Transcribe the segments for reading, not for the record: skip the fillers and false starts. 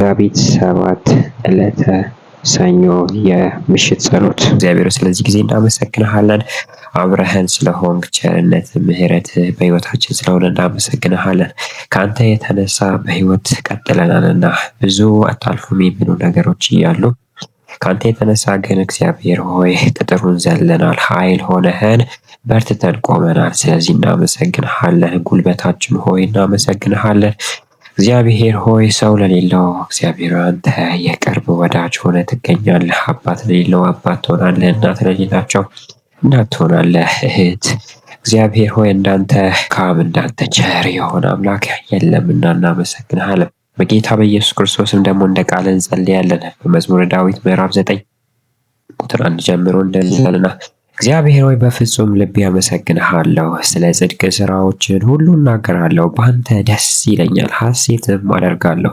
መጋቢት 7 ዕለተ ሰኞ የምሽት ጸሎት። እግዚአብሔር ስለዚህ ጊዜ እናመሰግንሃለን። አብረህን ስለሆንክ ቸርነት ምሕረት በሕይወታችን ስለሆነ እናመሰግንሃለን። ከአንተ የተነሳ በሕይወት ቀጥለናልና ብዙ አታልፉም የሚሉ ነገሮች እያሉ ከአንተ የተነሳ ግን እግዚአብሔር ሆይ ቅጥሩን ዘለናል። ኃይል ሆነህን በርትተን ቆመናል። ስለዚህ እናመሰግንሃለን። ጉልበታችን ሆይ እናመሰግንሃለን። እግዚአብሔር ሆይ ሰው ለሌለው እግዚአብሔር አንተ የቅርብ ወዳጅ ሆነ ትገኛለህ። አባት ለሌለው አባት ትሆናለህ። እናት ለሌላቸው እናት ትሆናለህ። እህት እግዚአብሔር ሆይ እንዳንተ ካብ እንዳንተ ቸር የሆነ አምላክ የለምና እናመሰግንሃለን። በጌታ በኢየሱስ ክርስቶስም ደግሞ እንደ ቃል እንጸልያለን። በመዝሙረ ዳዊት ምዕራፍ 9 ቁጥር 1 ጀምሮ እንደዚህ ይላልና እግዚአብሔር ሆይ በፍጹም ልቤ አመሰግንሃለሁ። ስለ ጽድቅ ስራዎችን ሁሉ እናገራለሁ። በአንተ ደስ ይለኛል፣ ሐሴትም አደርጋለሁ።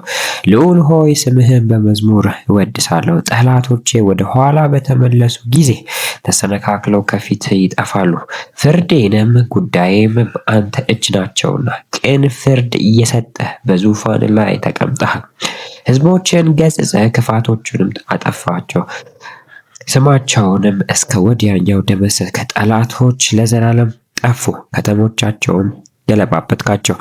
ልዑል ሆይ ስምህን በመዝሙር እወድሳለሁ። ጠላቶቼ ወደ ኋላ በተመለሱ ጊዜ ተሰነካክለው ከፊት ይጠፋሉ። ፍርዴንም ጉዳዬም አንተ እጅ ናቸውና ቅን ፍርድ እየሰጠህ በዙፋን ላይ ተቀምጠሃል። ሕዝቦችን ገሥጸህ ክፋቶቹንም አጠፋቸው። ስማቸውንም እስከ ወዲያኛው ደመሰስክ። ጠላቶች ለዘላለም ጠፉ። ከተሞቻቸውን ገለባበጥካቸው፣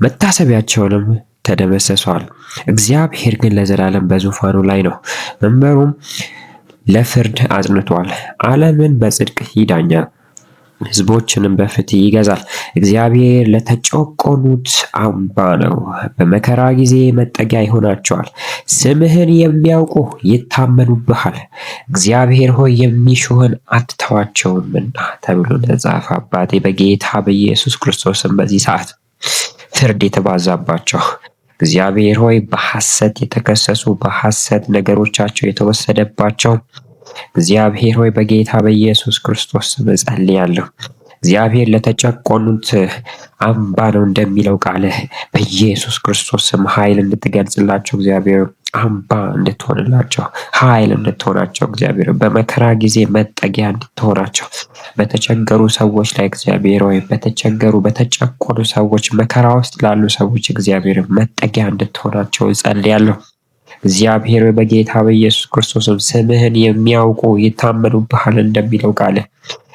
መታሰቢያቸውንም ተደመሰሷል። እግዚአብሔር ግን ለዘላለም በዙፋኑ ላይ ነው፣ መንበሩም ለፍርድ አጽንቷል። ዓለምን በጽድቅ ይዳኛል፣ ሕዝቦችንም በፍትህ ይገዛል። እግዚአብሔር ለተጨቆኑት አምባ ነው፣ በመከራ ጊዜ መጠጊያ ይሆናቸዋል። ስምህን የሚያውቁ ይታመኑብሃል። እግዚአብሔር ሆይ የሚሹህን አትተዋቸውምና ተብሎ ተጻፈ። አባቴ በጌታ በኢየሱስ ክርስቶስም በዚህ ሰዓት ፍርድ የተባዛባቸው እግዚአብሔር ሆይ በሐሰት የተከሰሱ በሐሰት ነገሮቻቸው የተወሰደባቸው እግዚአብሔር ሆይ በጌታ በኢየሱስ ክርስቶስ ስም ጸልያለሁ። እግዚአብሔር ለተጨቆኑት አምባ ነው እንደሚለው ቃልህ በኢየሱስ ክርስቶስ ስም ኃይል እንድትገልጽላቸው እግዚአብሔር አምባ እንድትሆንላቸው ኃይል እንድትሆናቸው እግዚአብሔር በመከራ ጊዜ መጠጊያ እንድትሆናቸው በተቸገሩ ሰዎች ላይ እግዚአብሔር ሆይ በተጨቆኑ ሰዎች መከራ ውስጥ ላሉ ሰዎች እግዚአብሔር መጠጊያ እንድትሆናቸው ጸልያለሁ። እግዚአብሔር በጌታ በኢየሱስ ክርስቶስም ስምህን የሚያውቁ ይታመኑብሃል እንደሚለው ቃል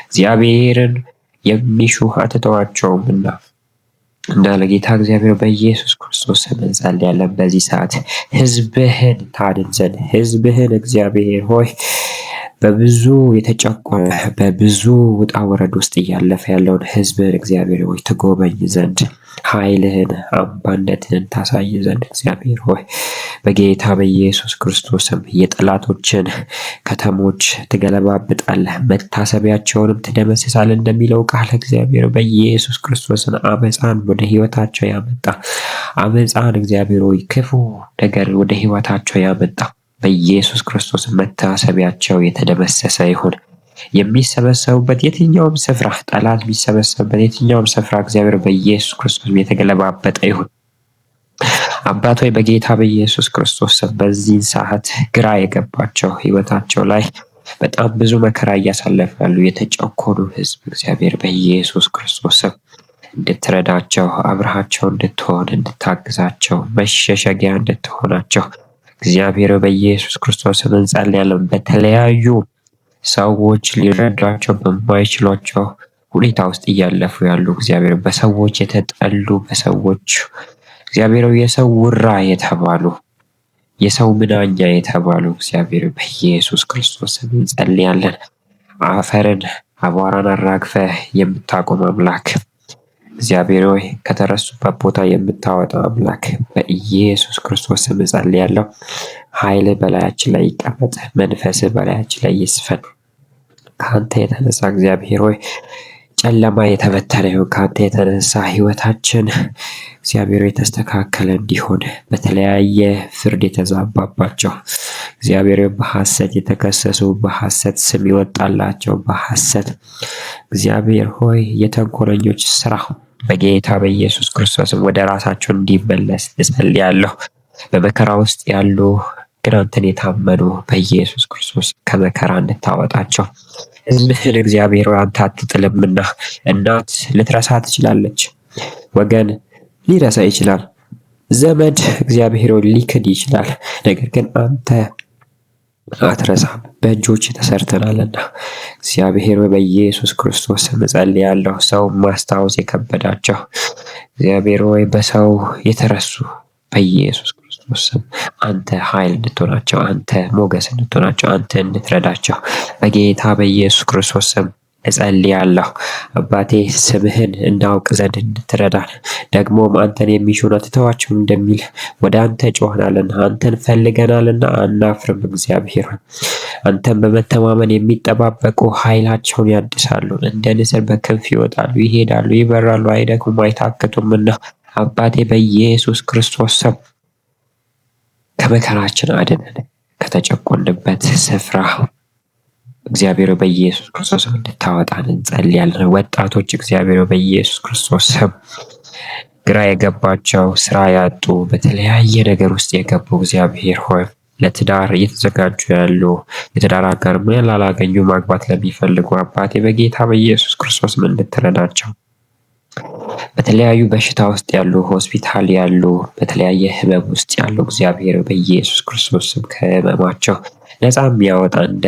እግዚአብሔርን የሚሹ አትተዋቸውምና እንዳለ ጌታ እግዚአብሔር በኢየሱስ ክርስቶስ ስም እንጸልያለን። በዚህ ሰዓት ሕዝብህን ታድን ዘንድ ሕዝብህን እግዚአብሔር ሆይ በብዙ የተጨቆነ በብዙ ውጣ ወረድ ውስጥ እያለፈ ያለውን ሕዝብህን እግዚአብሔር ሆይ ትጎበኝ ዘንድ ኃይልህን አምባነትህን ታሳይ ዘንድ እግዚአብሔር ሆይ በጌታ በኢየሱስ ክርስቶስም የጠላቶችን ከተሞች ትገለባብጣለህ፣ መታሰቢያቸውንም ትደመስሳለህ እንደሚለው ቃል እግዚአብሔር በኢየሱስ ክርስቶስን አመፃን ወደ ሕይወታቸው ያመጣ አመፃን እግዚአብሔር ሆይ ክፉ ነገር ወደ ሕይወታቸው ያመጣ በኢየሱስ ክርስቶስ መታሰቢያቸው የተደመሰሰ ይሁን። የሚሰበሰቡበት የትኛውም ስፍራ ጠላት የሚሰበሰቡበት የትኛውም ስፍራ እግዚአብሔር በኢየሱስ ክርስቶስ የተገለባበጠ ይሁን። አባት ሆይ በጌታ በኢየሱስ ክርስቶስ በዚህን ሰዓት ግራ የገባቸው ሕይወታቸው ላይ በጣም ብዙ መከራ እያሳለፉ ያሉ የተጨቆኑ ሕዝብ እግዚአብሔር በኢየሱስ ክርስቶስ እንድትረዳቸው አብረሃቸው እንድትሆን እንድታግዛቸው መሸሸጊያ እንድትሆናቸው እግዚአብሔር በኢየሱስ ክርስቶስ እንጸልያለን። በተለያዩ ሰዎች ሊረዷቸው በማይችሏቸው ሁኔታ ውስጥ እያለፉ ያሉ እግዚአብሔር በሰዎች የተጠሉ በሰዎች እግዚአብሔር የሰው ውራ የተባሉ የሰው ምናኛ የተባሉ እግዚአብሔር በኢየሱስ ክርስቶስ እንጸልያለን። አፈርን አቧራን አራግፈህ የምታቆም አምላክ እግዚአብሔር ሆይ ከተረሱበት ቦታ የምታወጣ አምላክ በኢየሱስ ክርስቶስ ስም ጸልያለሁ። ኃይል በላያችን ላይ ይቀመጥ፣ መንፈስ በላያችን ላይ ይስፈን። ከአንተ የተነሳ እግዚአብሔር ሆይ ጨለማ የተበተነ ይሁን። ከአንተ የተነሳ ሕይወታችን እግዚአብሔር የተስተካከለ እንዲሆን በተለያየ ፍርድ የተዛባባቸው እግዚአብሔር በሐሰት የተከሰሱ በሐሰት ስም ይወጣላቸው በሐሰት እግዚአብሔር ሆይ የተንኮለኞች ስራ በጌታ በኢየሱስ ክርስቶስም ወደ ራሳቸው እንዲመለስ እጸልያለሁ። በመከራ ውስጥ ያሉ ግን አንተን የታመኑ በኢየሱስ ክርስቶስ ከመከራ እንድታወጣቸው ሕዝብህን እግዚአብሔር አንተ አትጥልምና እናት ልትረሳ ትችላለች፣ ወገን ሊረሳ ይችላል። ዘመድ እግዚአብሔር ሊክድ ይችላል፣ ነገር ግን አንተ አትረሳም። በእጆች ተሰርተናልና እግዚአብሔር በኢየሱስ ክርስቶስ ስም እጸልያለሁ። ሰው ማስታወስ የከበዳቸው እግዚአብሔር ሆይ በሰው የተረሱ በኢየሱስ ክርስቶስ ስም አንተ ኃይል እንድትሆናቸው፣ አንተ ሞገስ እንድትሆናቸው፣ አንተ እንድትረዳቸው በጌታ በኢየሱስ ክርስቶስ ስም እጸልያለሁ። አባቴ ስምህን እናውቅ ዘንድ እንድትረዳን፣ ደግሞም አንተን የሚሹ ትተዋቸው እንደሚል ወደ አንተ ጮኸናልና አንተን ፈልገናልና አናፍርም። እግዚአብሔር አንተን በመተማመን የሚጠባበቁ ኃይላቸውን ያድሳሉ፣ እንደ ንስር በክንፍ ይወጣሉ፣ ይሄዳሉ፣ ይበራሉ፣ አይደክሙም፣ አይታክቱምና አባቴ በኢየሱስ ክርስቶስ ስም ከመከራችን አድነን፣ ከተጨቆንበት ስፍራ እግዚአብሔር በኢየሱስ ክርስቶስ እንድታወጣን እንጸልያለን። ወጣቶች እግዚአብሔር በኢየሱስ ክርስቶስ ስም ግራ የገባቸው ስራ ያጡ በተለያየ ነገር ውስጥ የገቡ እግዚአብሔር ሆይ ለትዳር እየተዘጋጁ ያሉ የትዳር አጋር ምን ላላገኙ ማግባት ለሚፈልጉ አባቴ በጌታ በኢየሱስ ክርስቶስ እንድትረዳቸው፣ በተለያዩ በሽታ ውስጥ ያሉ ሆስፒታል ያሉ በተለያየ ህመም ውስጥ ያሉ እግዚአብሔር በኢየሱስ ክርስቶስ ስም ከህመማቸው ነፃ የሚያወጣ እንደ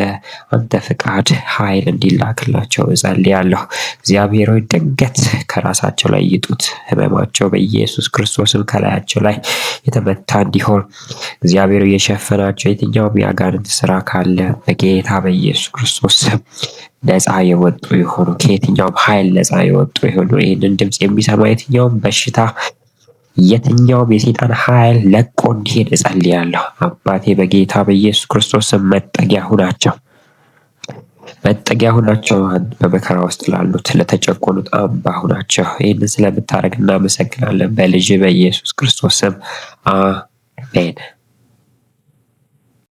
አንተ ፍቃድ ኃይል እንዲላክላቸው እጸልያለሁ። እግዚአብሔር ሆይ ድንገት ከራሳቸው ላይ ይጡት፣ ህመማቸው በኢየሱስ ክርስቶስም ከላያቸው ላይ የተመታ እንዲሆን እግዚአብሔር የሸፈናቸው የትኛውም የአጋንንት ስራ ካለ በጌታ በኢየሱስ ክርስቶስ ስም ነፃ የወጡ ይሆኑ፣ ከየትኛውም ኃይል ነፃ የወጡ ይሆኑ። ይህንን ድምፅ የሚሰማ የትኛውም በሽታ የትኛውም የሰይጣን ኃይል ለቆ እንዲሄድ እጸልያለሁ። አባቴ በጌታ በኢየሱስ ክርስቶስ ስም መጠጊያ ሁናቸው፣ መጠጊያ ሁናቸው። በመከራ ውስጥ ላሉት ለተጨቆኑት አምባ ሁናቸው። ይህንን ስለምታደርግ እናመሰግናለን። በልጅ በኢየሱስ ክርስቶስ ስም አሜን።